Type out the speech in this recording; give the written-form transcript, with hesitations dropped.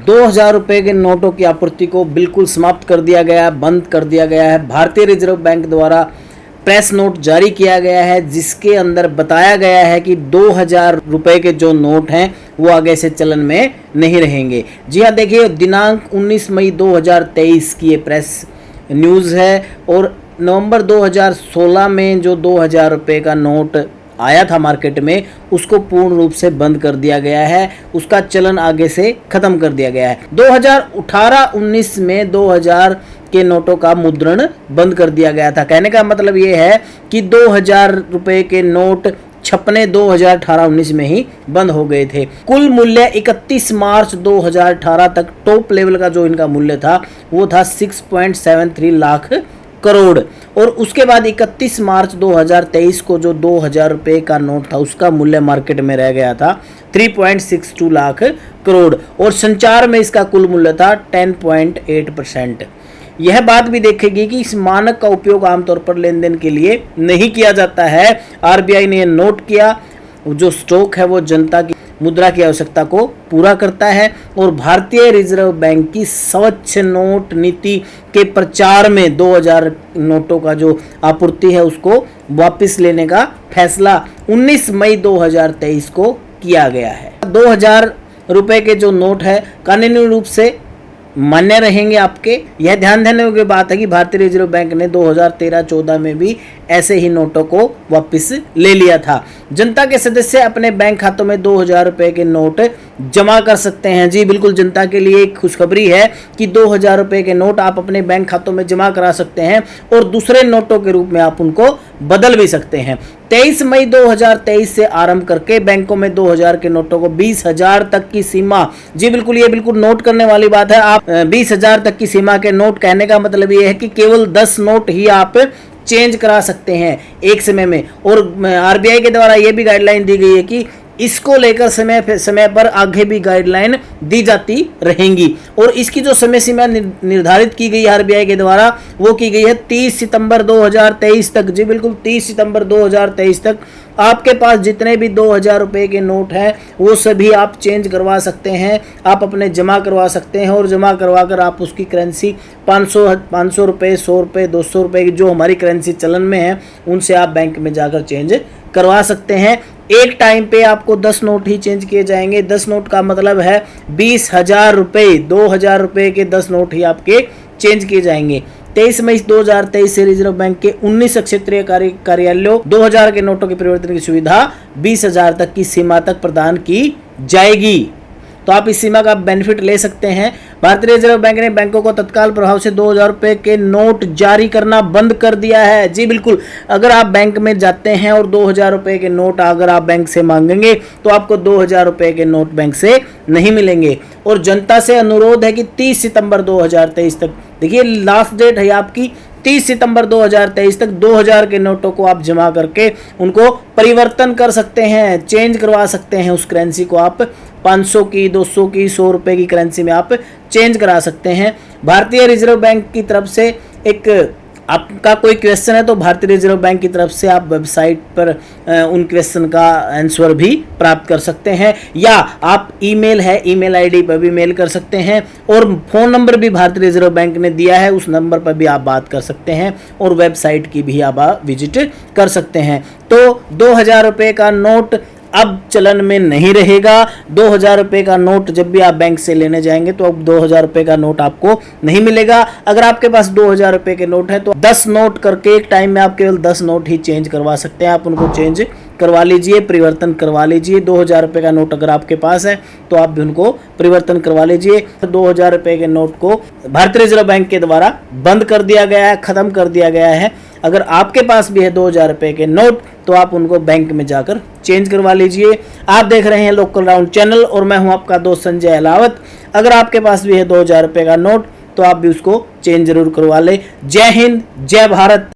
2000 रुपए के नोटों की आपूर्ति को बिल्कुल समाप्त कर दिया गया, बंद कर दिया गया है। भारतीय रिजर्व बैंक द्वारा प्रेस नोट जारी किया गया है जिसके अंदर बताया गया है कि 2000 रुपए के जो नोट हैं वो आगे से चलन में नहीं रहेंगे। जी हाँ, देखिए दिनांक 19 मई 2023 की ये प्रेस न्यूज़ है और नवंबर 2016 में जो 2000 रुपए का नोट आया था मार्केट में उसको पूर्ण रूप से बंद कर दिया गया है, उसका चलन आगे से खत्म कर दिया गया है। 2018-19 में 2000 के नोटों का मुद्रण बंद कर दिया गया था। कहने का मतलब ये है कि 2000 रुपए के नोट छपने 2018-19 में ही बंद हो गए थे। कुल मूल्य 31 मार्च 2018 तक टॉप लेवल का जो इनका मूल्य था वो था 6.73 लाख करोड़ और उसके बाद 31 मार्च 2023 को जो 2000 रुपए का नोट था उसका मूल्य मार्केट में रह गया था 3.62 लाख करोड़ और संचार में इसका कुल मूल्य था 10.8%। यह बात भी देखेगी कि इस मानक का उपयोग आमतौर पर लेन देन के लिए नहीं किया जाता है। आरबीआई ने यह नोट किया, जो स्टॉक है वो जनता की मुद्रा की आवश्यकता को पूरा करता है और भारतीय रिजर्व बैंक की स्वच्छ नोट नीति के प्रचार में 2000 नोटों का जो आपूर्ति है उसको वापस लेने का फैसला 19 मई 2023 को किया गया है। 2000 रुपए के जो नोट है कानूनी रूप से मान्य रहेंगे आपके। यह ध्यान देने की बात है कि भारतीय रिजर्व बैंक ने 2013-14 में भी ऐसे ही नोटों को वापस ले लिया था। जनता के सदस्य अपने बैंक खातों में 2000 रुपए के नोट जमा कर सकते हैं। जी बिल्कुल, जनता के लिए एक खुशखबरी है कि 2000 रुपए के नोट आप अपने बैंक खातों में जमा करा सकते हैं और दूसरे नोटों के रूप में आप उनको बदल भी सकते हैं। 23 मई 2023 से आरंभ करके बैंकों में 2000 के नोटों को 20,000 तक की सीमा, जी बिल्कुल ये बिल्कुल नोट करने वाली बात है। आप 20,000 तक की सीमा के नोट, कहने का मतलब ये है कि केवल 10 नोट ही आप चेंज करा सकते हैं एक समय में। और आरबीआई के द्वारा ये भी गाइडलाइन दी गई है कि इसको लेकर समय पर आगे भी गाइडलाइन दी जाती रहेंगी और इसकी जो समय सीमा निर्धारित की गई आरबीआई के द्वारा वो की गई है 30 सितंबर 2023 तक। जी बिल्कुल, 30 सितंबर 2023 तक आपके पास जितने भी 2000 रुपए के नोट हैं वो सभी आप चेंज करवा सकते हैं, आप अपने जमा करवा सकते हैं और जमा करवा कर आप उसकी करेंसी 500 रुपये, 100 रुपये, 200 रुपये की जो हमारी करेंसी चलन में है उनसे आप बैंक में जाकर चेंज करवा सकते हैं। एक टाइम पे आपको 10 नोट ही चेंज किए जाएंगे। 10 नोट का मतलब है 20,000 रुपये, 2000 रुपये के 10 नोट ही आपके चेंज किए जाएंगे। 23 मई 2023 से रिजर्व बैंक के 19 क्षेत्रीय कार्यालयों 2000 के नोटों के परिवर्तन की सुविधा 20,000 तक की सीमा तक प्रदान की जाएगी। तो आप इस सीमा का बेनिफिट ले सकते हैं। भारतीय रिजर्व बैंक ने बैंकों को तत्काल प्रभाव से 2000 रुपए के नोट जारी करना बंद कर दिया है। जी बिल्कुल, अगर आप बैंक में जाते हैं और 2000 रुपए के नोट अगर आप बैंक से मांगेंगे तो आपको 2000 रुपए के नोट बैंक से नहीं मिलेंगे। और जनता से अनुरोध है कि 30 सितंबर 2023 तक, देखिए लास्ट डेट है आपकी 30 सितंबर 2023 तक 2000 के नोटों को आप जमा करके उनको परिवर्तन कर सकते हैं, चेंज करवा सकते हैं। उस करेंसी को आप 500 की, 200 की, 100 रुपए की करेंसी में आप चेंज करा सकते हैं। भारतीय रिजर्व बैंक की तरफ से एक आपका कोई क्वेश्चन है तो भारतीय रिजर्व बैंक की तरफ से आप वेबसाइट पर उन क्वेश्चन का आंसर भी प्राप्त कर सकते हैं या आप ईमेल है, ईमेल आईडी पर भी मेल कर सकते हैं और फ़ोन नंबर भी भारतीय रिजर्व बैंक ने दिया है, उस नंबर पर भी आप बात कर सकते हैं और वेबसाइट की भी आप विजिट कर सकते हैं। तो 2000 रुपये का नोट अब चलन में नहीं रहेगा। 2000 रुपये का नोट जब भी आप बैंक से लेने जाएंगे तो अब 2000 रुपये का नोट आपको नहीं मिलेगा। अगर आपके पास 2000 रुपये के नोट है तो 10 नोट करके एक टाइम में आप केवल 10 नोट ही चेंज करवा सकते हैं। आप उनको चेंज करवा लीजिए, परिवर्तन करवा लीजिए। 2000 रुपये का नोट अगर आपके पास है तो आप भी उनको परिवर्तन करवा लीजिए। 2000 रुपये के नोट को भारतीय रिजर्व बैंक के द्वारा बंद कर दिया गया है, खत्म कर दिया गया है। अगर आपके पास भी है 2000 रुपये के नोट तो आप उनको बैंक में जाकर चेंज करवा लीजिए। आप देख रहे हैं लोकल राउंड चैनल और मैं हूं आपका दोस्त संजय अहलावत। अगर आपके पास भी है 2000 रुपये का नोट तो आप भी उसको चेंज जरूर करवा लें। जय हिंद, जय भारत।